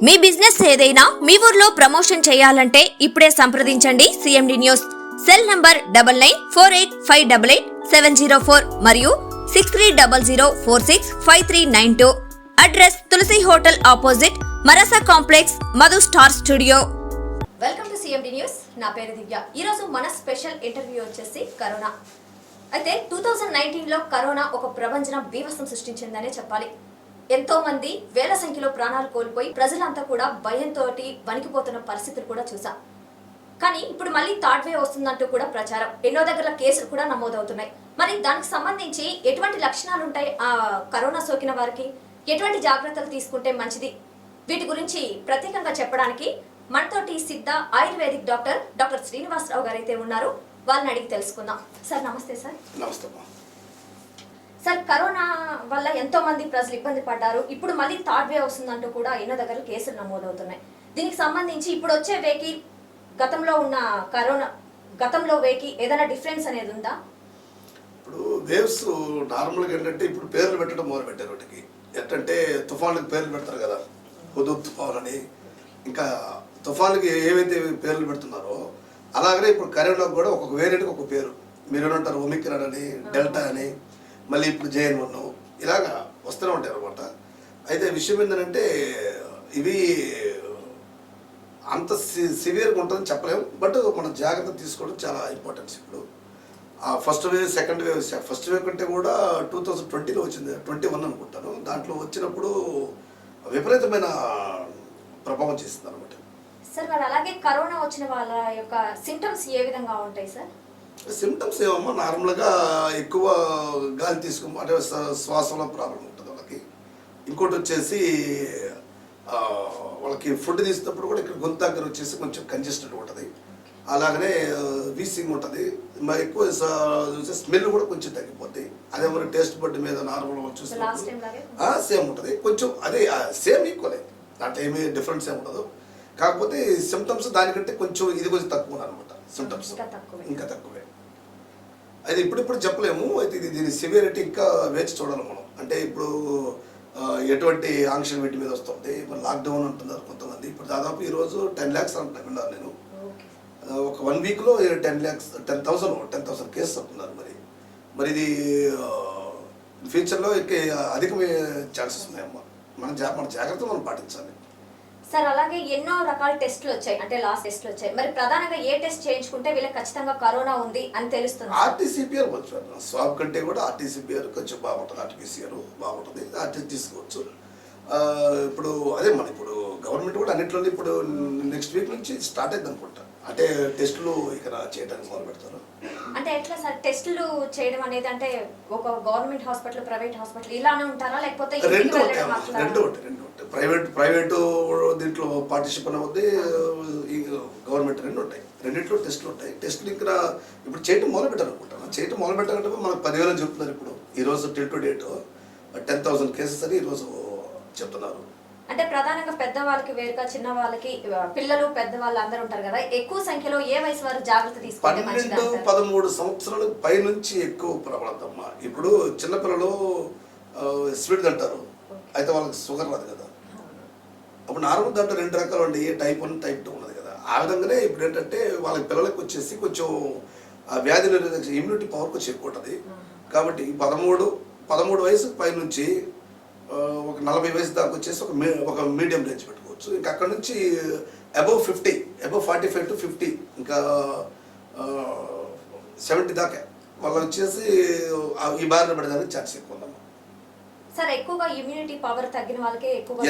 మీ business ఏదైనా మీ ఊర్లో promotion చేయాలంటే ఇప్పుడే సంప్రదించండి సిఎండి న్యూస్. సెల్ నంబర్ 9948588704 మరియు 6300465392. అడ్రస్ తులసి హోటల్ ఆపోజిట్ మరసా complex, Madhu star studio. Welcome to CMD news. నా పేరు దివ్య. ఈ రోజు మన స్పెషల్ ఇంటర్వ్యూ వచ్చేసి కరోనా. అయితే 2019లో కరోనా ఒక ప్రపంచ బీభత్సం సృష్టించిందనే చెప్పాలి. ఎంతో మంది వేల సంఖ్యలో ప్రాణాలు కోల్పోయి ప్రజలంతా కూడా భయంతో వణికిపోతున్న పరిస్థితులు కూడా చూసాం. కానీ ఇప్పుడు మళ్ళీ థర్డ్ వేవ్ వస్తుందంటూ కూడా ప్రచారం, ఎన్నో దగ్గర కేసులు కూడా నమోదవుతున్నాయి. మరి దానికి సంబంధించి ఎటువంటి లక్షణాలు ఉంటాయి ఆ కరోనా సోకిన వారికి, ఎటువంటి జాగ్రత్తలు తీసుకుంటే మంచిది, వీటి గురించి ప్రత్యేకంగా చెప్పడానికి మనతోటి సిద్ధ ఆయుర్వేదిక్ డాక్టర్ శ్రీనివాసరావు గారు అయితే ఉన్నారు. వాళ్ళని అడిగి తెలుసుకుందాం. సార్ నమస్తే. సార్ నమస్తే. సార్, కరోనా వల్ల ఎంతో మంది ప్రజలు ఇబ్బంది పడ్డారు. ఇప్పుడు మళ్ళీ థర్డ్ వేవ్ వస్తుందంటూ కూడా ఎన్నో దగ్గర కేసులు నమోదవుతున్నాయి. దీనికి సంబంధించి ఇప్పుడు వచ్చే వేకి గతంలో వేకి ఏదైనా డిఫరెన్స్ అనేది ఉందా? ఇప్పుడు వేవ్స్ నార్మల్గా ఏంటంటే ఇప్పుడు పేర్లు పెట్టడం మొదలు పెట్టారు. వాటికి ఎట్టంటే తుఫాన్లకు పేర్లు పెడతారు కదా, హుదూద్ తుఫాన్ అని, ఇంకా తుఫాన్కి ఏవైతే పేర్లు పెడుతున్నారో అలాగనే ఇప్పుడు కరోనాకు కూడా ఒక్కొక్క వేరియంట్కి ఒక పేరు. మీరు ఏమంటారు, ఒమిక్రాన్ అని, డెల్టా అని, మళ్ళీ ఇప్పుడు JN1 ఇలాగా వస్తూనే ఉంటాయి అనమాట. అయితే విషయం ఏంటంటే ఇవి అంత సివియర్గా ఉంటుందని చెప్పలేము, బట్ మనం జాగ్రత్త తీసుకోవడం చాలా ఇంపార్టెన్స్. ఇప్పుడు first wave, second wave, first wave కంటే కూడా 2020లో వచ్చింది, 21 అనుకుంటాను. దాంట్లో వచ్చినప్పుడు విపరీతమైన ప్రభావం చేసింది అనమాట. సార్, మరి అలాగే కరోనా వచ్చిన వాళ్ళ యొక్క సింటమ్స్ ఏ విధంగా ఉంటాయి సార్? సిమ్టమ్స్ ఏమమ్మా, నార్మల్గా ఎక్కువ గాలి తీసుకో అంటే శ్వాసంలో ప్రాబ్లం ఉంటుంది వాళ్ళకి. ఇంకోటి వచ్చేసి వాళ్ళకి ఫుడ్ తీసినప్పుడు కూడా ఇక్కడ గొంతు దగ్గర వచ్చేసి కొంచెం కంజెస్టెడ్ ఉంటుంది. అలాగనే వీసింగ్ ఉంటుంది. ఎక్కువ స్మెల్ కూడా కొంచెం తగ్గిపోద్ది. అదే మరి టేస్ట్ బడ్ మీద నార్మల్గా చూసినప్పుడు సేమ్ ఉంటుంది. కొంచెం అదే సేమ్ ఈక్వలే, దాంట్లో ఏమీ డిఫరెన్స్ ఏమి ఉండదు. కాకపోతే సిమ్టమ్స్ దానికంటే కొంచెం ఇది కొంచెం తక్కువ అనమాట. సిమ్టమ్స్ ఇంకా తక్కువే. అయితే ఇప్పుడు చెప్పలేము. అయితే దీని సివియరిటీ ఇంకా వేచి చూడాలి మనం. అంటే ఇప్పుడు ఎటువంటి ఆంక్షలు వీటి మీద వస్తుంది. మరి లాక్డౌన్ అంటున్నారు కొంతమంది. ఇప్పుడు దాదాపు ఈరోజు 10 lakhs అంటున్నారు. నేను ఒక 1 weekలో 10,000 కేసెస్ అంటున్నారు. మరి ఇది ఫ్యూచర్లో ఇంకా అధికమయ్యే ఛాన్సెస్ ఉన్నాయమ్మా. మన జాగ్రత్త మనం పాటించాలి. సార్, అలాగే ఎన్నో రకాల టెస్టులు వచ్చాయి, అంటే లాస్ట్ టెస్టులు వచ్చాయి. మరి ప్రధానంగా ఏ టెస్ట్ చేయించుకుంటే వీళ్ళకి ఖచ్చితంగా కరోనా ఉంది అని తెలుస్తుంది? RT-PCR వచ్చు. స్వాబ్ కంటే కూడా RT-PCR కొంచెం బాగుంటుంది. RT-PCR బాగుంటుంది, RT తీసుకోవచ్చు. ఇప్పుడు అదే మన ఇప్పుడు గవర్నమెంట్ కూడా అన్నింటిలో ఇప్పుడు నెక్స్ట్ వీక్ నుంచి స్టార్ట్ అయింది అనుకుంటా. అంటే టెస్టులు ఇక్కడ చేయడానికి మొదలు పెడతారు. అంటే ఎట్లా సార్ టెస్టులు చేయడం అనేది? అంటే ఒక గవర్నమెంట్ హాస్పిటల్, ప్రైవేట్ హాస్పిటల్ ఇలానే ఉంటారా, లేకపోతే రెండు ఉంటాయి. ప్రైవేటు దీంట్లో పార్టిసిపేట్ అవుద్ది, గవర్నమెంట్ రెండు ఉంటాయి. రెండింటిలో టెస్టులు ఉంటాయి. టెస్టులు ఇక్కడ ఇప్పుడు చేయటం మొదలు పెట్టారు అనుకుంటాను. చేయటం మొదలు పెట్టాలంటే మనకు 10,000 చెప్తున్నారు. ఇప్పుడు ఈరోజు టిల్ టు డేట్ 10,000 కేసెస్ అని ఈరోజు చెప్తున్నారు. అంటే ప్రధానంగా పెద్దవాళ్ళకి వేరుగా చిన్న వాళ్ళకి, పిల్లలు పెద్దవాళ్ళు అందరూ ఉంటారు కదా, ఎక్కువ సంఖ్యలో ఏ వయసు వారు జాగ్రత్త తీసుకుంటే మంచిది? 12-13 సంవత్సరాల పై నుంచి ఎక్కువ ప్రబలద్దమ్మా. ఇప్పుడు చిన్నపిల్లలు స్వీట్ తింటారు, అయితే వాళ్ళకి షుగర్ రాదు కదా. అప్పుడు నార్మల్ దాంట్లో 2 రకాలు ఉండి, టైప్ 1, టైప్ 2 ఉన్నది కదా. ఆ విధంగానే ఇప్పుడు ఏంటంటే వాళ్ళ పిల్లలకి వచ్చేసి కొంచెం వ్యాధి నిరోధక ఇమ్యూనిటీ పవర్ కొంచెం ఎక్కువ ఉంటుంది. కాబట్టి 13 వయసు పై నుంచి ఒక 40 వయసు దాకా వచ్చేసి ఒక మీడియం రేంజ్ పెట్టుకోవచ్చు. ఇంకా అక్కడ నుంచి అబవ్ 45 to 50, ఇంకా 70 దాకా వాళ్ళు వచ్చేసి ఈ బారిన పడడానికి ఛాన్స్ ఎక్కువ ఉందమ్మా. సార్, ఎక్కువగా ఇమ్యూనిటీ పవర్ తగ్గిన వాళ్ళకే ఎక్కువగా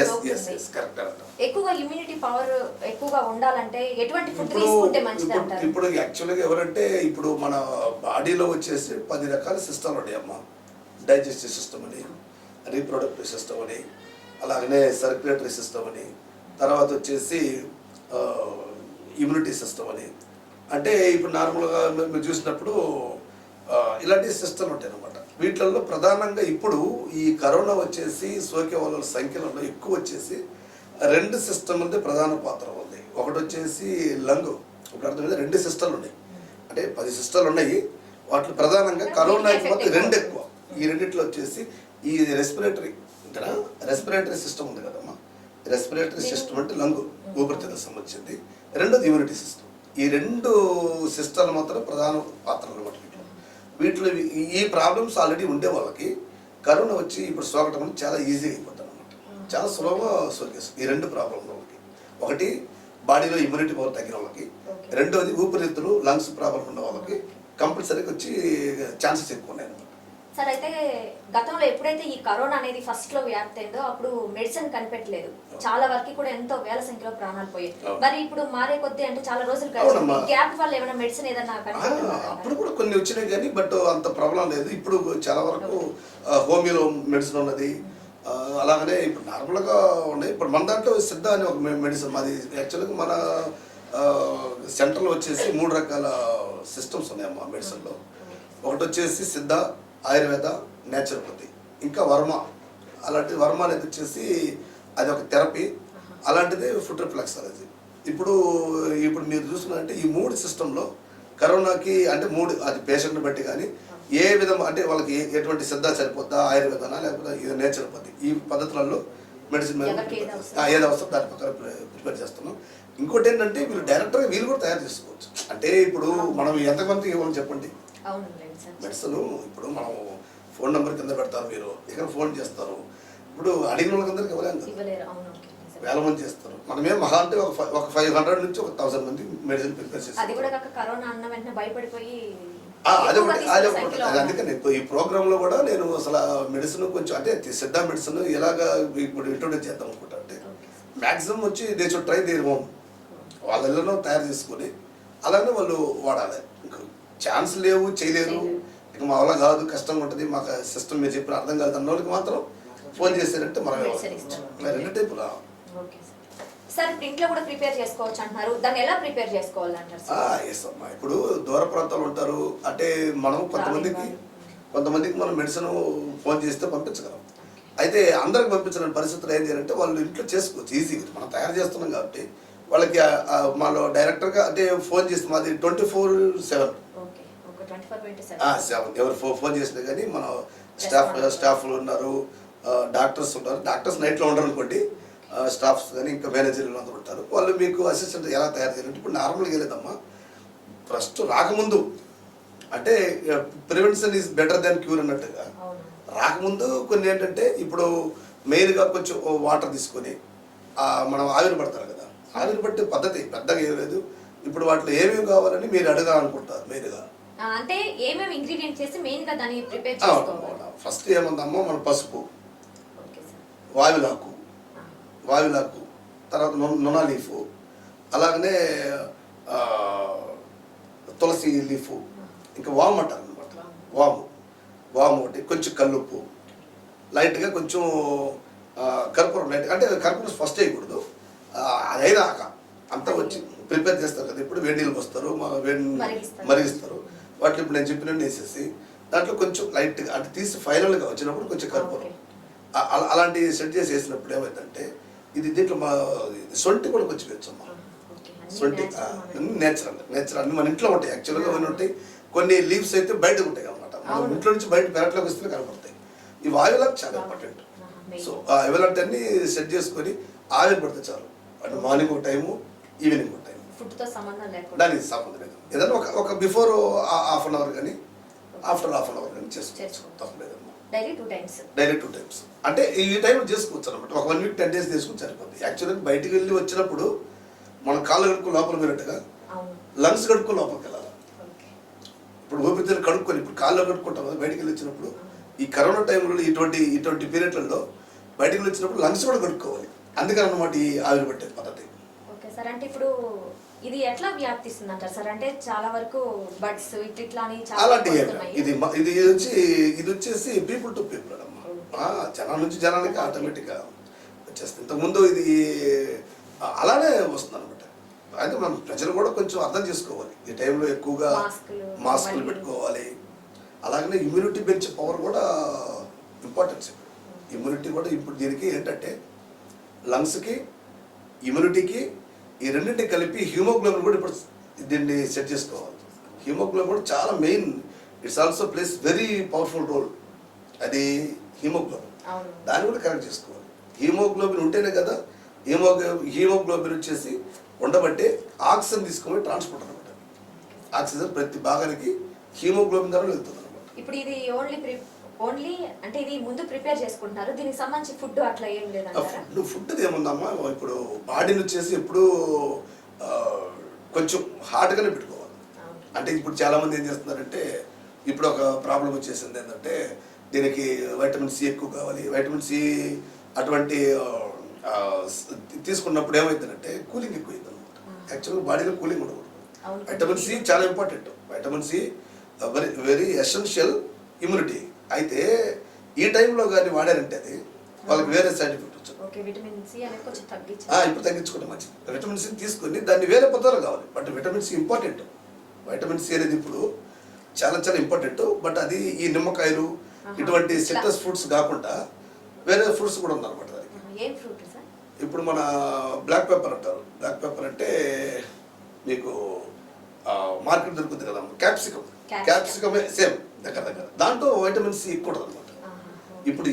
ఎక్కువగా ఇమ్యూనిటీ పవర్ ఎక్కువగా ఉండాలంటే ఎటువంటి ఫుడ్ తీసుకుంటే మంచిది అంటారు? ఇప్పుడు యాక్చువల్గా ఎవరంటే ఇప్పుడు మన బాడీలో వచ్చేసి 10 రకాల సిస్టమ్లు ఉన్నాయమ్మా. డైజెస్టివ్ సిస్టమ్ అని, రీప్రొడక్టివ్ సిస్టమ్ అని, అలాగనే సర్క్యులేటరీ సిస్టమ్ అని, తర్వాత వచ్చేసి ఇమ్యూనిటీ సిస్టమ్ అని. అంటే ఇప్పుడు నార్మల్గా మీరు చూసినప్పుడు ఇలాంటి సిస్టమ్లు ఉంటాయి అన్నమాట. వీటిల్లో ప్రధానంగా ఇప్పుడు ఈ కరోనా వచ్చేసి సోకే వాళ్ళ సంఖ్యలో ఎక్కువ వచ్చేసి 2 సిస్టమ్లది ప్రధాన పాత్ర ఉంది. ఒకటి వచ్చేసి లంగ్. ఇప్పుడు అర్థమైంది, 2 సిస్టమ్లు ఉన్నాయి. అంటే 10 సిస్టమ్లు ఉన్నాయి. వాటిలో ప్రధానంగా కరోనా 2 ఎక్కువ. ఈ రెండిట్లో వచ్చేసి ఈ రెస్పిరేటరీ సిస్టమ్ ఉంది కదమ్మా, రెస్పిరేటరీ సిస్టమ్ అంటే లంగు ఊపిరితిత్తులకు సంబంధించింది, రెండోది ఇమ్యూనిటీ సిస్టమ్. ఈ రెండు సిస్టమ్లు మాత్రం ప్రధాన పాత్రలు అన్నమాట వీటిలో. ఈ ప్రాబ్లమ్స్ ఆల్రెడీ ఉండే వాళ్ళకి కరోనా వచ్చి ఇప్పుడు సోకటం అనేది చాలా ఈజీగా అయిపోతుంది అనమాట, చాలా సులభంగా సోకేస్తుంది. ఈ రెండు ప్రాబ్లం వాళ్ళకి, ఒకటి బాడీలో ఇమ్యూనిటీ పవర్ తగ్గిన వాళ్ళకి, రెండోది ఊపిరితిత్తులు లంగ్స్ ప్రాబ్లం ఉన్న వాళ్ళకి కంపల్సరీగా వచ్చి ఛాన్సెస్ ఎక్కువ ఉన్నాయి. సార్ అయితే గతంలో ఎప్పుడైతే ఈ కరోనా అనేది ఫస్ట్ లో వ్యాప్తి అయిందో అప్పుడు మెడిసిన్ కనిపెట్టలేదు, చాలా వరకు కూడా ఎంతో వేల సంఖ్యలో ప్రాణాలు పోయాయి. మరి ఇప్పుడు మారే కొద్దీ అంటే చాలా రోజులు గ్యాప్ వల్ల ఏమైనా మెడిసిన్ ఏదన్నా అప్పుడు కూడా కొన్ని వచ్చినాయి కానీ బట్ అంత ప్రాబ్లం లేదు. ఇప్పుడు చాలా వరకు హోమియోలో మెడిసిన్ ఉన్నది, అలాగనే ఇప్పుడు నార్మల్గా ఉన్నాయి. ఇప్పుడు మన దాంట్లో సిద్ధ అనే ఒక మెడిసిన్ మాది యాక్చువల్గా మన సెంటర్లో వచ్చేసి 3 రకాల సిస్టమ్స్ ఉన్నాయమ్మా మెడిసిన్లో. ఒకటి వచ్చేసి సిద్ధ, ఆయుర్వేద, నేచురోపతి, ఇంకా వర్మ. అలాంటిది వర్మ అనేది వచ్చేసి అది ఒక థెరపీ, అలాంటిది ఫుడ్ రిఫ్లెక్సాలజీ. ఇప్పుడు మీరు చూసుకున్నారంటే ఈ 3 సిస్టంలో కరోనాకి అంటే 3 అది పేషెంట్ని బట్టి కానీ ఏ విధంగా అంటే వాళ్ళకి ఎటువంటి సిద్ధ సరిపోద్దా, ఆయుర్వేదనా లేకపోతే ఇది నేచురోపతి, ఈ పద్ధతులలో మెడిసిన్ ఏది అవసరం దాని ప్రకారం ప్రిపేర్ చేస్తున్నాం. ఇంకోటి ఏంటంటే వీళ్ళు డైరెక్ట్గా వీళ్ళు కూడా తయారు చేసుకోవచ్చు. అంటే ఇప్పుడు మనం ఎంతమంది ఇవ్వమని చెప్పండి మెడిసిన్. ఇప్పుడు మనం ఫోన్ నెంబర్ కింద పెడతారు, మీరు ఇక్కడ ఫోన్ చేస్తారు. ఇప్పుడు అడిగిన వాళ్ళందరికీ ఇవ్వలేము, వేల మంది చేస్తారు. మనమే మహా అంటే ఒక 500 నుంచి 1000 మంది మెడిసిన్ ప్రిపేర్ చేస్తారు. అది అందుకని ఈ ప్రోగ్రాంలో కూడా నేను అసలు మెడిసిన్ కొంచెం అంటే సిద్ధ మెడిసిన్ ఎలాగా ఇప్పుడు ఇంట్రొడ్యూస్ చేద్దాం అనుకుంటా అంటే మ్యాక్సిమం వచ్చి they should try there home, వాళ్ళ ఇళ్ళలో తయారు చేసుకొని అలానే వాళ్ళు వాడాలి. ఇంకా ఛాన్స్ లేవు, చేయలేరు, ఇక మా వల్ల కాదు, కష్టంగా ఉంటుంది, మాకు సిస్టమ్ మీరు చెప్పిన అర్థం కాదు అన్న వాళ్ళకి మాత్రం ఫోన్ చేశారంటే మనం 2 టైపులా. సార్ ఇంట్లో కూడా ప్రిపేర్ చేసుకోవచ్చు అంటున్నారు, దాన్ని ఎలా ప్రిపేర్ చేసుకోవాలంటారు? ఎస్ అమ్మా, ఇప్పుడు దూర ప్రాంతాలు ఉంటారు అంటే మనం కొంతమందికి మనం మెడిసిన్ ఫోన్ చేస్తే పంపించగలం. అయితే అందరికి పంపించలేని పరిస్థితులు ఏం చేయాలంటే వాళ్ళు ఇంట్లో చేసుకోవచ్చు ఈజీగా, మనం తయారు చేస్తున్నాం కాబట్టి వాళ్ళకి మాలో డైరెక్టర్గా అంటే ఫోన్ చేస్తే మాది 24/7 ఎవరు ఫోన్ చేసినా కానీ మన స్టాఫ్లు ఉన్నారు, డాక్టర్స్ ఉంటారు. డాక్టర్స్ నైట్లో ఉండరు అనుకోండి, స్టాఫ్స్ కానీ ఇంకా మేనేజర్లు అందరూ ఉంటారు. వాళ్ళు మీకు అసిస్టెంట్ ఎలా తయారు చేయాలంటే ఇప్పుడు నార్మల్గా వెళ్ళేదమ్మా, ఫస్ట్ రాకముందు అంటే prevention is better than cure అన్నట్టుగా రాకముందు కొన్ని ఏంటంటే ఇప్పుడు మెయిన్గా కొంచెం వాటర్ తీసుకొని మనం ఆవిరి పడతారు కదా, ఆవిరి పట్టే పద్ధతి పెద్దగా ఏం లేదు. ఇప్పుడు వాటిలో ఏమేమి కావాలని మీరు అడగాలనుకుంటారు మెయిన్గా, అంటే ఏమేమి ఇంగ్రీడియంట్స్ చేసి మెయిన్గా దాన్ని ప్రిపేర్ చేసుకోవాలి. ఫస్ట్ ఏముందమ్మా మన పసుపు, వావిలాకు, తర్వాత నొనా లీఫు, అలాగనే తులసి లీఫు, ఇంకా వాము అంటారు అనమాట. వాము ఒకటి, కొంచెం కల్లుప్పు, లైట్గా కొంచెం కర్పూరం లైట్, అంటే కర్పూరం ఫస్ట్ వేయకూడదు, అది అయినాక అంతా వచ్చి ప్రిపేర్ చేస్తారు కదా. ఇప్పుడు వేడి నీళ్ళు పోస్తారు, మరిగిస్తారు. వాటిలో ఇప్పుడు నేను చెప్పినట్టు వేసేసి దాంట్లో కొంచెం లైట్గా అంటే తీసి ఫైనల్గా వచ్చినప్పుడు కొంచెం కర్పూరం అలాంటి సెట్ చేసి వేసినప్పుడు ఏమైందంటే ఇది దీంట్లో మా సొంటి కూడా కొంచెం వేచ్చమ్మా. సొంటి నేచురల్ అన్ని మన ఇంట్లో ఉంటాయి యాక్చువల్గా అవన్నీ ఉంటాయి. కొన్ని లీవ్స్ అయితే బయటకు ఉంటాయి అన్నమాట, మనం ఇంట్లో నుంచి బయట పెరట్లోకి వస్తే కనపడతాయి. ఈ వాయువులకు చాలా ఇంపార్టెంట్. సో ఆ అవైలబిలిటీ సెట్ చేసుకొని ఆవిరి పడితే చాలు, అంటే మార్నింగ్ ఒక టైము, ఈవినింగ్ ఒక టైం, దానికి సంబంధం లేదు. ఏదైనా ఒక బిఫోర్ ½ అన్ అవర్ కానీ ఆఫ్టర్ ½ అన్ అవర్ కానీ చేసుకోవచ్చు, తప్పలేదమ్మా. డైలీ 2 టైమ్స్ అంటే ఈ టైంలో చేసుకోవచ్చు అనమాట. ఒక 1 వీక్ 10 days చేసుకుని సరిపోతుంది. యాక్చువల్గా బయటికి వెళ్ళి వచ్చినప్పుడు మనం కాళ్ళు కడుక్కొని లోపల పోయినట్టుగా లంగ్స్ కడుక్కొని లోపలికి వెళ్ళాలి. ఇప్పుడు ఊపిరితిత్తులు కడుక్కొని ఇప్పుడు కాళ్ళు కడుక్కుంటాం కదా బయటికి వెళ్ళి వచ్చినప్పుడు. ఈ కరోనా టైంలో ఇటువంటి పీరియడ్లలో బయటికి వెళ్ళి వచ్చినప్పుడు లంగ్స్ కూడా కడుక్కోవాలి. అందుకని అన్నమాట ఈ ఆవిరి పట్టే పద్ధతి. ఓకే సార్, అంటే ఇప్పుడు ఇది ఎట్లా వ్యాప్తిస్తుంది అంటారు సార్? అంటే చాలా వరకు బడ్స్ ఇట్లా అని అలాంటి ఇది వచ్చేసి పీపుల్ టు పీపుల్ అమ్మా, జనాల నుంచి జనానికి ఆటోమేటిక్గా వచ్చేస్తుంది. ఇంతకుముందు ఇది అలానే వస్తుంది అనమాట. అయితే మనం ప్రజలు కూడా కొంచెం అర్థం చేసుకోవాలి. ఈ టైంలో ఎక్కువగా మాస్కులు పెట్టుకోవాలి. అలాగనే ఇమ్యూనిటీ పెంచే పవర్ కూడా ఇంపార్టెన్స్. ఇమ్యూనిటీ కూడా ఇప్పుడు దీనికి ఏంటంటే లంగ్స్కి, ఇమ్యూనిటీకి, ఈ రెండింటికి కలిపి హిమోగ్లోబిన్ కూడా ఇప్పుడు దీన్ని సెట్ చేసుకోవాలి. హిమోగ్లోబిన్ కూడా చాలా main, it's also plays very powerful role. అది హిమోగ్లోబిన్, దాన్ని కూడా కరెక్ట్ చేసుకోవాలి. హిమోగ్లోబిన్ ఉంటేనే కదా హీమోగ్లోబిన్ వచ్చేసి ఉండబట్టే ఆక్సిజన్ తీసుకొని ట్రాన్స్పోర్ట్ అనమాట. ఆక్సిజన్ ప్రతి భాగానికి హీమోగ్లోబిన్ ద్వారా వెళ్తుంది అనమాట. ఇప్పుడు ఇది ఓన్లీ అంటే ఇది ముందు ప్రిపేర్ చేసుకుంటున్నారు, దీనికి సంబంధించి ఫుడ్ అట్లా ఏం లేదంటారా? ఫుడ్ ఏముందమ్మా, ఇప్పుడు బాడీని వచ్చేసి ఎప్పుడు కొంచెం హార్డ్గానే పెట్టుకోవాలి. అంటే ఇప్పుడు చాలామంది ఏం చేస్తున్నారంటే, ఇప్పుడు ఒక ప్రాబ్లం వచ్చేసింది ఏంటంటే దీనికి వైటమిన్ సి ఎక్కువ కావాలి. వైటమిన్ సి అటువంటి తీసుకున్నప్పుడు ఏమవుతుందంటే కూలింగ్ ఎక్కువ అవుతుంది అనమాట. యాక్చువల్గా బాడీలో కూలింగ్ ఉండకూడదు. వైటమిన్ సి చాలా important. Vitamin C very very essential immunity. అయితే ఈ టైంలో కానీ వాడారంటే అది వాళ్ళకి వేరే సైడ్ ఎఫెక్ట్ వచ్చింది. ఇప్పుడు తగ్గించుకుంటే మంచిది. విటమిన్ సి తీసుకొని దాన్ని వేరే పద్ధతిలో కావాలి. But vitamin C important. Vitamin C అనేది ఇప్పుడు చాలా చాలా ఇంపార్టెంట్. బట్ అది ఈ నిమ్మకాయలు ఇటువంటి సిట్రస్ ఫ్రూట్స్ కాకుండా వేరే ఫ్రూట్స్ కూడా ఉందన్నమాట దానికి. ఇప్పుడు మన బ్లాక్ పెప్పర్ అంటారు. బ్లాక్ పెప్పర్ అంటే మీకు మార్కెట్ దొరుకుతుంది కదా, క్యాప్సికమే సేమ్ దగ్గర దాంట్లో వైటమిన్ సి ఎక్కువ ఉంటుంది అనమాట. ఇప్పుడు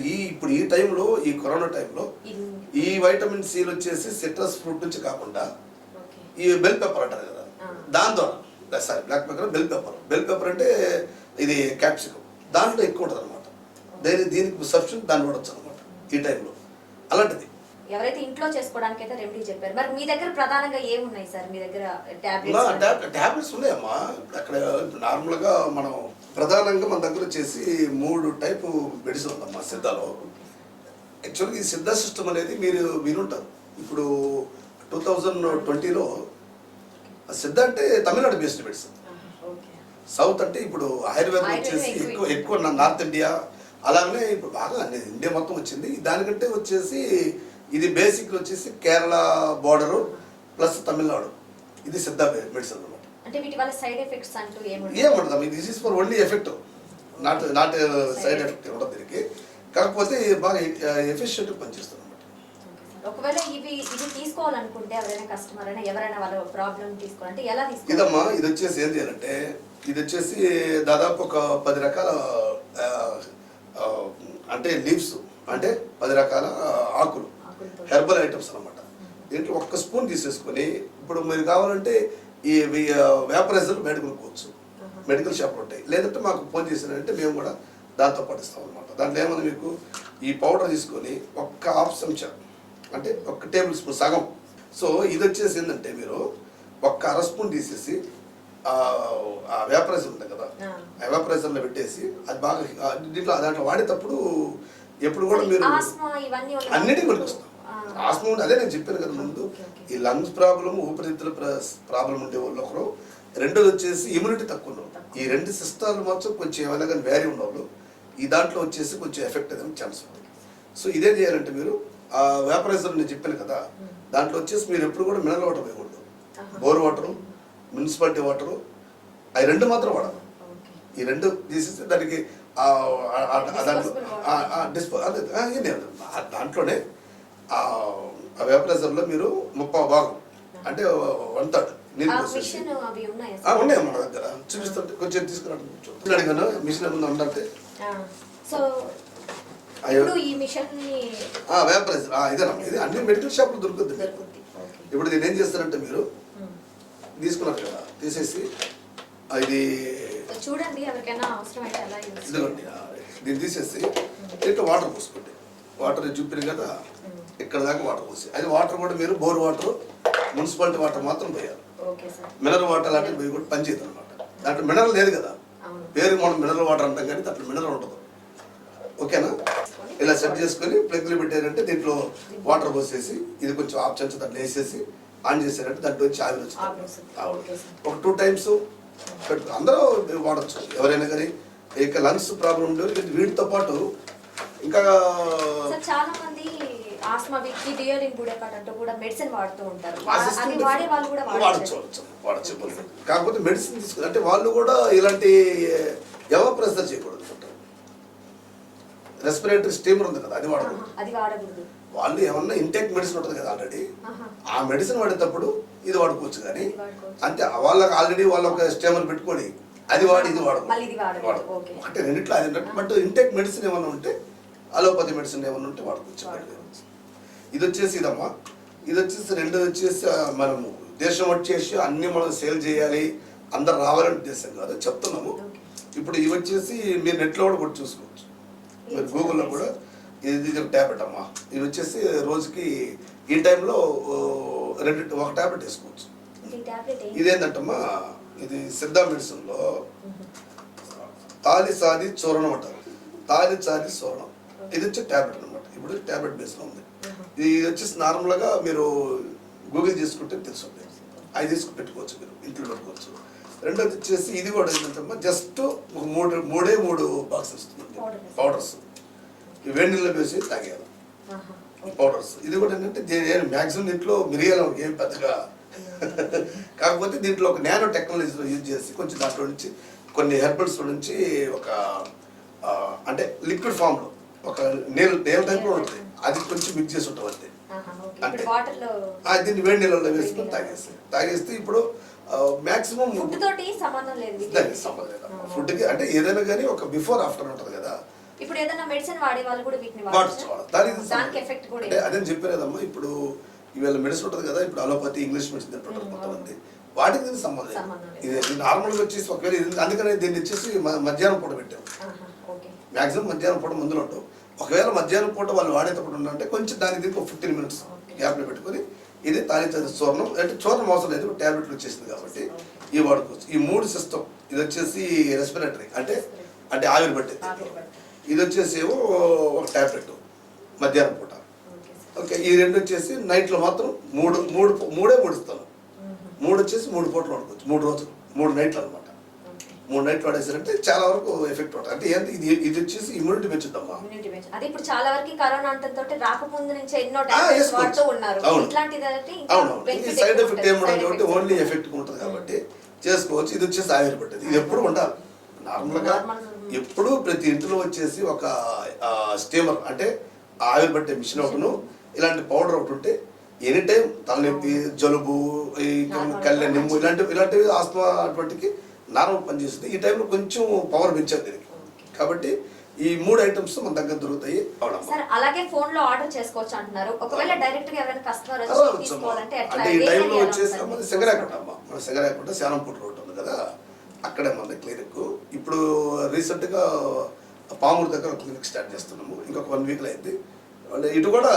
ఈ టైంలో, ఈ కరోనా టైంలో ఈ వైటమిన్ సిలు వచ్చేసి సిట్రస్ ఫ్రూట్ నుంచి కాకుండా ఈ బెల్ పెప్పర్ అంటారు కదా, దాని ద్వారా sorry black pepper bell pepper అంటే ఇది క్యాప్సికం, దాంట్లో ఎక్కువ ఉంటుంది అనమాట. దీనికి సబ్స్టిట్యూట్ దాన్ని వాడచ్చు అనమాట ఈ టైంలో. అలాంటిది ఎవరైతే ఇంట్లో చేసుకోవడానికి అయితే రెమెడీ చెప్పారు, మరి మీ దగ్గర ప్రధానంగా ఏమున్నాయి సార్? మీ దగ్గర టాబ్లెట్స్ ఉన్నాయమ్మా. అక్కడ నార్మల్గా మనం ప్రధానంగా మన దగ్గర వచ్చేసి 3 టైపు మెడిసిన్ ఉందమ్మా సిద్ధాలో. యాక్చువల్గా ఈ సిద్ధ సిస్టమ్ అనేది మీరు వినుంటారు. ఇప్పుడు 2020లో సిద్ధ అంటే తమిళనాడు బేస్డ్ మెడిసిన్. సౌత్ అంటే ఇప్పుడు ఆయుర్వేదం వచ్చేసి ఎక్కువ నార్త్ ఇండియా, అలాగనే ఇప్పుడు బాగా ఇండియా మొత్తం వచ్చింది. దానికంటే వచ్చేసి ఇది బేసిక్ వచ్చేసి కేరళ బోర్డరు ప్లస్ తమిళనాడు, ఇది సిద్ధ మెడిసిన్ అనమాట. అంటే వీటి వల్ల సైడ్ ఎఫెక్ట్స్ అంటూ ఏముండదు. This is for only effect, not side effect ఉండదు దీనికి. కాకపోతే బాగా ఎఫిషియెంట్ పనిచేస్తుంది అనమాట. ఒకవేళ ఇది తీసుకోవాలనుకుంటే ఎవరైనా కస్టమర్ అయినా ఎవరైనా వాళ్ళ ప్రాబ్లం తీసుకోవాలంటే ఎలా తీసుకోవాలి? ఇదమ్మా, ఇది వచ్చేసి ఏం చేయాలంటే, ఇది వచ్చేసి దాదాపు ఒక 10 రకాల అంటే లీవ్స్, అంటే 10 రకాల ఆకులు, హెర్బల్ ఐటమ్స్ అనమాట. దీంట్లో 1 స్పూన్ తీసేసుకొని, ఇప్పుడు మీరు కావాలంటే ఈ వ్యాపరైజర్ బయట కొనుక్కోవచ్చు, మెడికల్ షాప్లో ఉంటాయి. లేదంటే మాకు ఫోన్ చేసినారంటే మేము కూడా దాంతో పాటిస్తాం అనమాట. దాంట్లో ఏమన్నా మీకు ఈ పౌడర్ తీసుకొని 1/2 చెంచా, అంటే 1 టేబుల్ స్పూన్ సగం. సో ఇది వచ్చేసి ఏంటంటే మీరు 1/2 స్పూన్ తీసేసి ఆ వ్యాపరైజర్ ఉంటుంది కదా, ఆ వ్యాపరైజర్లో పెట్టేసి అది బాగా దాంట్లో వాడేటప్పుడు ఎప్పుడు కూడా మీరు అన్నిటికీ పనికొస్తాం. ఆస్మా ఉంటే అదే నేను చెప్పాను కదా ముందు, ఈ లంగ్స్ ప్రాబ్లం, ఊపిరితిత్తుల ప్రాబ్లం ఉండే వాళ్ళు ఒకరు, రెండోది వచ్చేసి ఇమ్యూనిటీ తక్కువ ఉన్నవాళ్ళు. ఈ 2 సిస్టాలు మాత్రం కొంచెం ఏమైనా కానీ వ్యారీ ఉన్నవాళ్ళు ఈ దాంట్లో వచ్చేసి కొంచెం ఎఫెక్ట్ అయ్యే ఛాన్స్ ఉంది. సో ఇదేం చేయాలంటే మీరు ఆ వ్యాపరైజర్ నేను చెప్పాను కదా, దాంట్లో వచ్చేసి మీరు ఎప్పుడు కూడా మినరల్ వాటర్ వేయకూడదు. బోర్ వాటరు, మున్సిపాలిటీ వాటరు, అవి 2 మాత్రం వాడాలి. ఈ 2 తీసేసి దానికి దాంట్లోనే ఆ వ్యాపరైజర్లో మీరు 30 భాగం అంటే 1/3 నీళ్ళు పోసేసి ఉన్నాయి మన దగ్గర చూపిస్తుంటే కొంచెం తీసుకురావడం అడిగాను. మిషన్ ఏమన్నా ఉందంటే వ్యాపరైజర్ ఇదేనమ్మా, ఇది అన్ని మెడికల్ షాప్లో దొరుకుతుంది. ఇప్పుడు దీన్ని ఏం చేస్తారంటే మీరు తీసుకున్నారు కదా, తీసేసి ఇది చూడండి, ఎవరికైనా అవసరం అయితే అలా ఇదిగోండి, దీన్ని తీసేసి దీంట్లో వాటర్ పోసుకోండి. వాటర్ చూపిన కదా ఇక్కడ దాకా వాటర్ పోసి, అది వాటర్ కూడా మీరు బోర్ వాటర్, మున్సిపాలిటీ వాటర్ మాత్రం పోయాలి. మినరల్ వాటర్ లాంటివి పోయి కూడా పనిచేయదు అనమాట. దాంట్లో మినరల్ లేదు కదా, పేరు మనం మినరల్ వాటర్ అంటాం కానీ దాంట్లో మినరల్ ఉంటుంది. ఓకేనా? ఇలా సెట్ చేసుకొని ప్లగ్లు పెట్టారంటే దీంట్లో వాటర్ పోసేసి ఇది కొంచెం ఆఫ్ చెంచా దాంట్లో వేసేసి ఆన్ చేసారంటే దాంట్లో వచ్చి ఆవిరి వస్తుంది. ఒక 2 టైమ్స్ అందరూ వాడచ్చు ఎవరైనా కానీ. ఇక లంగ్స్ ప్రాబ్లం ఉండే వీటితో పాటు ఇంకా చాలా మంది ఆస్మా వీక్కి డియోలిన్ బుడేపాటంటూ కూడా మెడిసిన్ వాడుతూ ఉంటారు. అది వాడే వాళ్ళు కూడా వాడచ్చు. కాకపోతే మెడిసిన్ తీసుకుని అంటే వాళ్ళు కూడా ఇలాంటి ప్రెషర్ చేయకూడదు. రెస్పిరేటరీ స్టీమర్ ఉంది కదా, అది వాడకూడదు. వాళ్ళు ఏమన్నా ఇంటేక్ మెడిసిన్ ఉంటుంది కదా ఆల్రెడీ, ఆ మెడిసిన్ వాడేటప్పుడు ఇది వాడుకోవచ్చు. కానీ అంతే వాళ్ళకి ఆల్రెడీ వాళ్ళ ఒక స్టీమర్ పెట్టుకొని అది వాడి ఇది వాడకూడదు. ఒకటే రెండిట్లో అది. బట్ ఇంటేక్ మెడిసిన్ ఏమన్నా ఉంటే, అలోపతి మెడిసిన్ ఏమన్నా ఉంటే వాడుకోవచ్చు. ఇది వచ్చేసి ఇదమ్మా ఇది వచ్చేసి రెండోది వచ్చేసి మనము దేశం వచ్చేసి అన్ని మనం సేల్ చేయాలి, అందరు రావాలని ఉద్దేశం కాదు చెప్తున్నాము. ఇప్పుడు ఇవి వచ్చేసి మీరు నెట్లో కూడా చూసుకోవచ్చు, మీరు గూగుల్లో కూడా. ఇది ట్యాబ్లెట్ అమ్మా, ఇది వచ్చేసి రోజుకి ఈ టైంలో ఒక ట్యాబ్లెట్ వేసుకోవచ్చు. ఇదేంటమ్మా, ఇది సిద్ధా మెడిసిన్లో తాలిసాది చూర్ణం అంటారు, తాలిసాది చూర్ణం. ఇది వచ్చి ట్యాబ్లెట్ అనమాట, ఇప్పుడు ట్యాబ్లెట్ బేస్లో ఉంది. ఇది వచ్చేసి నార్మల్గా మీరు గూగుల్ చేసుకుంటే తెలుస్తుంది, అవి తీసుకుని పెట్టుకోవచ్చు, మీరు ఇంట్లో పెట్టుకోవచ్చు. రెండోది వచ్చేసి ఇది కూడా ఏంటంటే జస్ట్ ఒక మూడు బాక్స్ వస్తుంది పౌడర్స్, వేడి నీళ్ళు వేసి తాగేయాలి పౌడర్స్. ఇది కూడా ఏంటంటే మ్యాక్సిమం దీంట్లో మిరియాలు ఏం పెద్దగా కాకపోతే దీంట్లో ఒక నానో టెక్నాలజీలో యూజ్ చేసి కొంచెం దాంట్లో నుంచి కొన్ని హెర్బల్స్ నుంచి ఒక అంటే లిక్విడ్ ఫామ్లో ఒక నేల టైప్లో ఉంటుంది, అది కొంచెం మిక్స్ చేసి ఉంటాం అంతే. అంటే దీన్ని వేడి నీళ్ళలో వేసుకొని తాగేస్తే ఇప్పుడు మాక్సిమం సంబంధం లేదు ఫుడ్కి. అంటే ఏదైనా కానీ ఒక బిఫోర్ ఆఫ్టర్ ఉంటుంది కదా. ఇప్పుడు ఏదైనా మెడిసిన్ వాడే వాళ్ళు కూడా వీటిని దానికి ఎఫెక్ట్ కూడా అదే చెప్పారు కదమ్మా. ఇప్పుడు ఇవాళ మెడిసిన్ ఉంటుంది కదా, ఇప్పుడు అలోపతి ఇంగ్లీష్ మెడిసిన్ తింటుంటారు కొంతమంది, వాటికి దీనికి సంబంధం. ఇది నార్మల్గా వచ్చేసి ఒకవేళ అందుకనే దీన్ని వచ్చేసి మధ్యాహ్నం పూట పెట్టాం. మ్యాక్సిమం మధ్యాహ్నం పూట మందులు ఉంటాం. ఒకవేళ మధ్యాహ్నం పూట వాళ్ళు వాడేటప్పుడు ఉందంటే కొంచెం దానికి దీనికి ఒక 15 minutes గ్యాప్లో పెట్టుకొని ఇది తాలిసాది చూర్ణం, అంటే చూర్ణం అవసరం లేదు, ట్యాబ్లెట్లు వచ్చేసింది కాబట్టి ఇవి వాడుకోవచ్చు. ఈ 3 సిస్టమ్, ఇది వచ్చేసి రెస్పిరేటరీ అంటే ఆవిరి పట్టేది, ఇది వచ్చేసి ఒక ట్యాబ్లెట్ మధ్యాహ్నం పూట. ఓకే, ఈ 2 వచ్చేసి నైట్లో మాత్రం మూడే ఇస్తాను. 3 వచ్చేసి 3 పూటలు వాడుకోవచ్చు, 3 రోజులు 3 నైట్లు అనమాట. 3 నైట్లు వాడేసారంటే చాలా వరకు ఎఫెక్ట్ ఉంటుంది. అంటే ఏంటి ఇది వచ్చేసి ఇమ్యూనిటీ పెంచుద్దమ్మా. అదే ఇప్పుడు చాలా వరకు కరోనా అంతతో రాకముందు నుంచి ఎన్నో టాబ్లెట్స్ వాడుతూ ఉన్నారు. అవును, సైడ్ ఎఫెక్ట్ ఏముండదు కాబట్టి ఓన్లీ ఎఫెక్ట్ ఉంటుంది కాబట్టి చేసుకోవచ్చు. ఇది వచ్చేసి ఆవిరి పట్టేది, ఇది ఎప్పుడు ఉండాలి నార్మల్గా. ఎప్పుడు ప్రతి ఇంట్లో వచ్చేసి ఒక స్టీమర్ అంటే ఆవిరి పట్టే మిషన్ ఒకటి, ఇలాంటి పౌడర్ ఒకటి ఉంటే ఎనీ టైం తలనొప్పి, జలుబు, కళ్ళ నిమ్ము ఇలాంటివి ఆస్తమా అటువంటికి నార్మల్ పనిచేస్తుంది. ఈ టైంలో కొంచెం పవర్ పెంచారు దీనికి. కాబట్టి ఈ 3 ఐటమ్స్ మన దగ్గర దొరుకుతాయి. అలాగే ఫోన్ లో ఆర్డర్ చేసుకోవచ్చు అంటున్నారు. ఒకవేళ డైరెక్ట్ గా ఎవరైనా కస్టమర్ అంటే ఈ టైంలో వచ్చేసి సెగరాకుంట అమ్మ, మన సెగరాకుంట శానంపూర్ రోడ్ ఉంది కదా, అక్కడే మన క్లినిక్. ఇప్పుడు రీసెంట్గా పామూరు దగ్గర క్లినిక్ స్టార్ట్ చేస్తున్నాము, ఇంకొక 1 week అయింది. ఇటు కూడా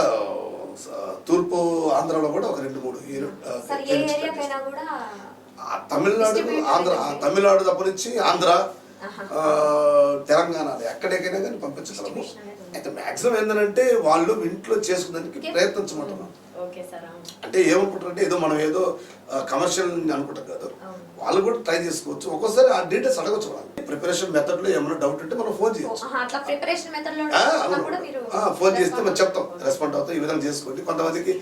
తూర్పు ఆంధ్రాలో కూడా ఒక 2-3 తమిళనాడు, ఆంధ్ర, తమిళనాడు తప్ప నుంచి ఆంధ్ర, తెలంగాణ ఎక్కడికైనా కానీ పంపించగలము. అయితే మ్యాక్సిమం ఏంటంటే వాళ్ళు ఇంట్లో చేసుకునేందుకు ప్రయత్నించమంటున్నాం. అంటే ఏమనుకుంటారంటే ఏదో మనం ఏదో కమర్షియల్ అనుకుంటాం కాదు, వాళ్ళు కూడా ట్రై చేసుకోవచ్చు. ఒక్కోసారి ఆ డీటెయిల్స్ అడగచ్చు. వాళ్ళు ప్రిపరేషన్ మెథడ్ లో ఏమైనా డౌట్ ఉంటే మనం ఫోన్ చేయొచ్చు. ఫోన్ చేస్తే మనం చెప్తాం, రెస్పాండ్ అవుతాం. ఈ విధంగా చేసుకోండి. కొంతమందికి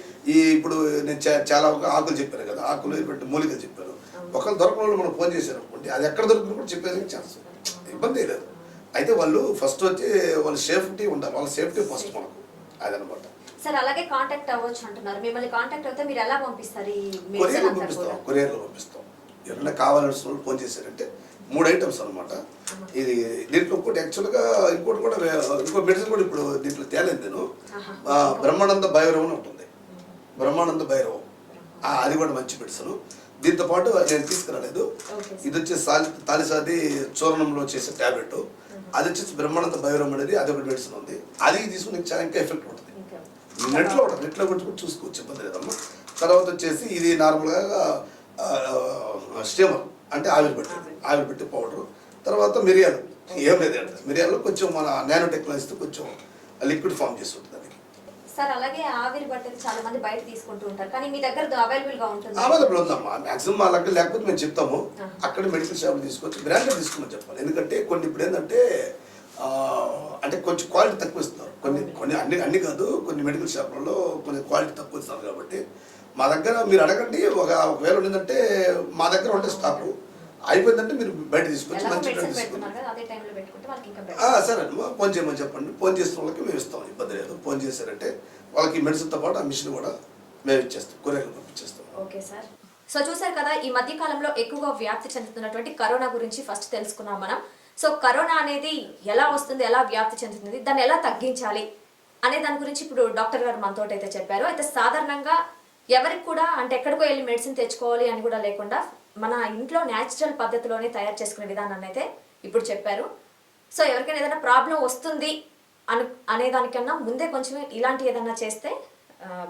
ఇప్పుడు నేను చాలా ఆకులు చెప్పాను కదా, ఆకులు మూలికలు చెప్పాను. ఒకళ్ళు దొరకని వాళ్ళు మనం ఫోన్ చేశారు అనుకోండి, అది ఎక్కడ దొరికినా కూడా చెప్పేసి ఛాన్స్, ఇబ్బంది లేదు. అయితే వాళ్ళు ఫస్ట్ వచ్చి వాళ్ళ సేఫ్టీ ఉండాలి, వాళ్ళ సేఫ్టీ ఫస్ట్ మనకు అదనమాట. సార్ అలాగే కాంటాక్ట్ అవ్వచ్చు అంటున్నారు. మిమ్మల్ని కాంటాక్ట్ అవుతే మీరు ఎలా పంపిస్తారు? కొరియర్లో పంపిస్తాం. ఎవరైనా కావాల్సిన వాళ్ళు ఫోన్ చేశారంటే 3 ఐటమ్స్ అనమాట. ఇది దీంట్లో ఇంకోటి యాక్చువల్గా ఇంకోటి కూడా ఇంకో మెడిసిన్ కూడా ఇప్పుడు దీంట్లో తేలేదు నేను. బ్రహ్మానంద భైరవం అని ఉంటుంది, బ్రహ్మానంద భైరవం, అది కూడా మంచి మెడిసిన్. దీంతో పాటు నేను తీసుకురాలేదు. ఇది వచ్చేసి తాలిసాది చూర్ణంలో చేసే ట్యాబ్లెట్, అది వచ్చేసి బ్రహ్మానంద భైరవం అనేది అది ఒకటి మెడిసిన్ ఉంది. అది తీసుకుని చాలా ఇంకా ఎఫెక్ట్ ఉంటుంది. నెట్లో కొట్టుకుని చూసుకోవచ్చు, ఇబ్బంది లేదమ్మా. తర్వాత వచ్చేసి ఇది నార్మల్గా స్టీమర్ అంటే ఆవిరి పెట్టి పౌడర్. తర్వాత మిరియాలు, ఏం లేదంటే మిరియాల్లో కొంచెం మన నానో టెక్నాలజీతో కొంచెం లిక్విడ్ ఫామ్ చేసి ఉంటుంది. సార్ అలాగే ఆవిరి బట్టలు చాలా మంది బయట తీసుకుంటూ ఉంటారు, కానీ మీ దగ్గర అవైలబుల్ ఉందమ్మా. మాక్సిమం మా దగ్గర లేకపోతే మేము చెప్తాము, అక్కడ మెడికల్ షాప్లో తీసుకోవచ్చు. బ్రాండెడ్ తీసుకోమని చెప్పాలి. ఎందుకంటే కొన్ని ఇప్పుడు ఏంటంటే అంటే కొంచెం క్వాలిటీ తక్కువ ఇస్తున్నారు. కొన్ని అన్ని కాదు, కొన్ని మెడికల్ షాపులలో కొన్ని క్వాలిటీ తక్కువ ఇస్తున్నారు. కాబట్టి మా దగ్గర మీరు అడగండి. ఒకవేళ ఉండిందంటే మా దగ్గర ఉంటే స్టాక్ అయిపోయిందంటే మీరు బయట తీసుకొచ్చి మంచి సరే అమ్మా, ఫోన్ చేయమని చెప్పండి. ఫోన్ చేసిన వాళ్ళకి మేము ఇస్తాం, ఇబ్బంది లేదు. ఫోన్ చేశారంటే వాళ్ళకి మెడిసిన్తో పాటు ఆ మిషన్ కూడా మేము ఇచ్చేస్తాం, కొరియర్లో పంపించేస్తాం. Okay sir. సో చూసారు కదా, ఈ మధ్య కాలంలో ఎక్కువగా వ్యాప్తి చెందుతున్నటువంటి కరోనా గురించి ఫస్ట్ తెలుసుకున్నాం మనం. సో కరోనా అనేది ఎలా వస్తుంది, ఎలా వ్యాప్తి చెందుతుంది, దాన్ని ఎలా తగ్గించాలి అనే దాని గురించి ఇప్పుడు డాక్టర్ గారు మనతో అయితే చెప్పారు. అయితే సాధారణంగా ఎవరికి కూడా అంటే ఎక్కడికో వెళ్ళి మెడిసిన్ తెచ్చుకోవాలి అని కూడా లేకుండా మన ఇంట్లో న్యాచురల్ పద్ధతిలోనే తయారు చేసుకునే విధానాన్ని అయితే ఇప్పుడు చెప్పారు. సో ఎవరికైనా ఏదైనా ప్రాబ్లం వస్తుంది అనేదానికన్నా ముందే కొంచెం ఇలాంటి ఏదైనా చేస్తే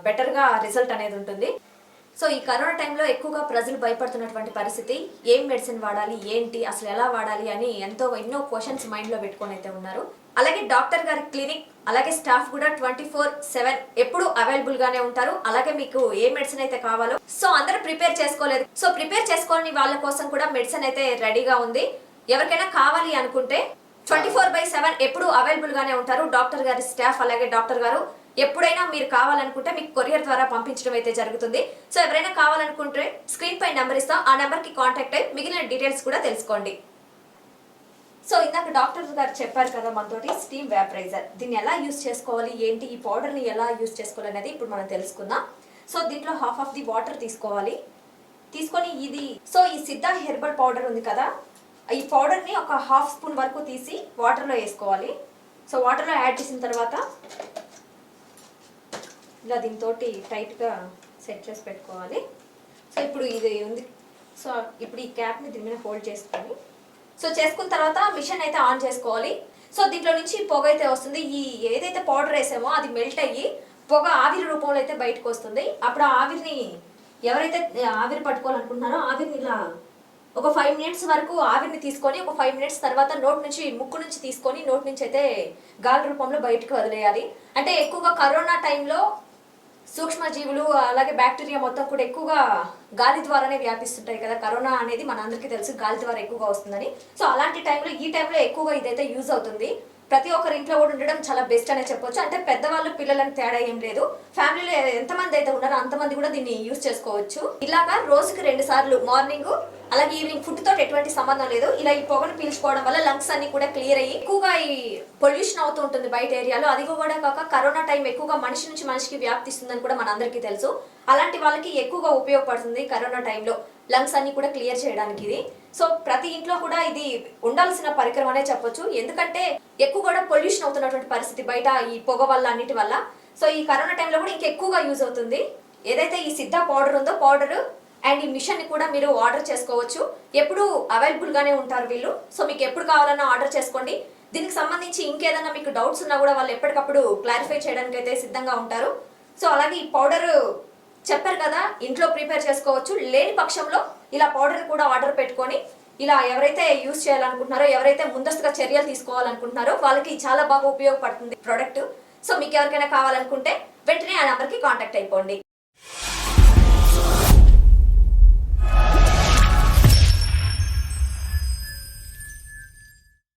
బెటర్గా రిజల్ట్ అనేది ఉంటుంది. సో ఈ కరోనా టైంలో ఎక్కువగా ప్రజలు భయపడుతున్నటువంటి పరిస్థితి, ఏం మెడిసిన్ వాడాలి, ఏంటి అసలు ఎలా వాడాలి అని ఎన్నో క్వశ్చన్స్ మైండ్లో పెట్టుకొని అయితే ఉన్నారు. అలాగే డాక్టర్ గారి క్లినిక్ అలాగే స్టాఫ్ కూడా 24/7 ఎప్పుడు అవైలబుల్ గానే ఉంటారు. అలాగే మీకు ఏ మెడిసిన్ అయితే కావాలో సో అందరూ ప్రిపేర్ చేసుకోలేదు. సో ప్రిపేర్ చేసుకోని వాళ్ళ కోసం కూడా మెడిసిన్ అయితే రెడీగా ఉంది. ఎవరికైనా కావాలి అనుకుంటే 24/7 ఎప్పుడు అవైలబుల్ గానే ఉంటారు డాక్టర్ గారి స్టాఫ్. అలాగే డాక్టర్ గారు ఎప్పుడైనా మీరు కావాలనుకుంటే మీకు కొరియర్ ద్వారా పంపించడం అయితే జరుగుతుంది. సో ఎవరైనా కావాలనుకుంటే స్క్రీన్ పై నెంబర్ ఇస్తాం, ఆ నెంబర్కి కాంటాక్ట్ అయ్యి మిగిలిన డీటెయిల్స్ కూడా తెలుసుకోండి. సో ఇందాక డాక్టర్ గారు చెప్పారు కదా మనతోటి స్టీమ్ వ్యాపరైజర్, దీన్ని ఎలా యూస్ చేసుకోవాలి, ఏంటి ఈ పౌడర్ని ఎలా యూస్ చేసుకోవాలి అనేది ఇప్పుడు మనం తెలుసుకుందాం. సో దీంట్లో హాఫ్ ఆఫ్ ది వాటర్ తీసుకోవాలి. తీసుకొని ఈ సిద్ధా హెర్బల్ పౌడర్ ఉంది కదా, ఈ పౌడర్ని ఒక హాఫ్ స్పూన్ వరకు తీసి వాటర్లో వేసుకోవాలి. సో వాటర్లో యాడ్ చేసిన తర్వాత ఇలా దీంతో టైట్గా సెట్ చేసి పెట్టుకోవాలి. సో ఇప్పుడు ఇది ఉంది. సో ఇప్పుడు ఈ క్యాప్ని దీని మీద హోల్డ్ చేసుకొని చేసుకున్న తర్వాత మిషన్ అయితే ఆన్ చేసుకోవాలి. సో దీంట్లో నుంచి పొగ అయితే వస్తుంది. ఈ ఏదైతే పౌడర్ వేసామో అది మెల్ట్ అయ్యి పొగ ఆవిరి రూపంలో అయితే బయటకు వస్తుంది. అప్పుడు ఆ ఆవిరిని ఎవరైతే ఆవిరి పట్టుకోవాలనుకుంటున్నారో ఆవిరిని ఇలా ఒక 5 మినిట్స్ వరకు ఆవిరిని తీసుకొని ఒక 5 మినిట్స్ తర్వాత ముక్కు నుంచి తీసుకొని నోటి నుంచి అయితే గాలి రూపంలో బయటకు వదిలేయాలి. అంటే ఎక్కువగా కరోనా టైంలో సూక్ష్మజీవులు అలాగే బ్యాక్టీరియా మొత్తం కూడా ఎక్కువగా గాలి ద్వారానే వ్యాపిస్తుంటాయి కదా. కరోనా అనేది మన అందరికీ తెలుసు గాలి ద్వారా ఎక్కువగా వస్తుందని. సో అలాంటి ఈ టైంలో ఎక్కువగా ఇదైతే యూజ్ అవుతుంది. ప్రతి ఒక్కరి ఇంట్లో కూడా ఉండడం చాలా బెస్ట్ అనే చెప్పొచ్చు. అంటే పెద్దవాళ్ళు పిల్లలని తేడా ఏం లేదు, ఫ్యామిలీలో ఎంతమంది అయితే ఉన్నారో అంతమంది కూడా దీన్ని యూజ్ చేసుకోవచ్చు. ఇలాగా రోజుకి 2 సార్లు మార్నింగ్ అలాగే ఈవినింగ్ ఫుడ్ తోటి ఎటువంటి సంబంధం లేదు. ఇలా ఈ పొగను పీల్చుకోవడం వల్ల లంగ్స్ అన్ని కూడా క్లియర్ అయ్యి ఎక్కువగా ఈ పొల్యూషన్ అవుతూ ఉంటుంది బయట ఏరియాలో. అది కూడా కాక కరోనా టైం ఎక్కువగా మనిషి నుంచి మనిషికి వ్యాప్తిస్తుందని కూడా మనందరికీ తెలుసు. అలాంటి వాళ్ళకి ఎక్కువగా ఉపయోగపడుతుంది కరోనా టైంలో లంగ్స్ అన్ని కూడా క్లియర్ చేయడానికి ఇది. సో ప్రతి ఇంట్లో కూడా ఇది ఉండాల్సిన పరికరం అనే చెప్పొచ్చు. ఎందుకంటే ఎక్కువ కూడా పొల్యూషన్ అవుతున్నటువంటి పరిస్థితి బయట ఈ పొగ వల్ల అన్నిటి వల్ల. సో ఈ కరోనా టైంలో కూడా ఇంకెక్కువగా యూజ్ అవుతుంది. ఏదైతే ఈ సిద్ధా పౌడర్ ఉందో పౌడర్ అండ్ ఈ మిషన్ ని కూడా మీరు ఆర్డర్ చేసుకోవచ్చు. ఎప్పుడు అవైలబుల్ గానే ఉంటారు వీళ్ళు. సో మీకు ఎప్పుడు కావాలన్నా ఆర్డర్ చేసుకోండి. దీనికి సంబంధించి ఇంకేదన్నా మీకు డౌట్స్ ఉన్నా కూడా వాళ్ళు ఎప్పటికప్పుడు క్లారిఫై చేయడానికి అయితే సిద్ధంగా ఉంటారు. సో అలాగే ఈ పౌడర్ చెప్పారు కదా ఇంట్లో ప్రిపేర్ చేసుకోవచ్చు. లేని పక్షంలో ఇలా పౌడర్ కూడా ఆర్డర్ పెట్టుకొని ఇలా ఎవరైతే యూజ్ చేయాలనుకుంటున్నారో ఎవరైతే ముందస్తుగా చర్యలు తీసుకోవాలనుకుంటున్నారో వాళ్ళకి చాలా బాగా ఉపయోగపడుతుంది ప్రోడక్ట్. సో మీకు ఎవరికైనా కావాలనుకుంటే వెంటనే ఆ నెంబర్కి కాంటాక్ట్ అయిపోండి.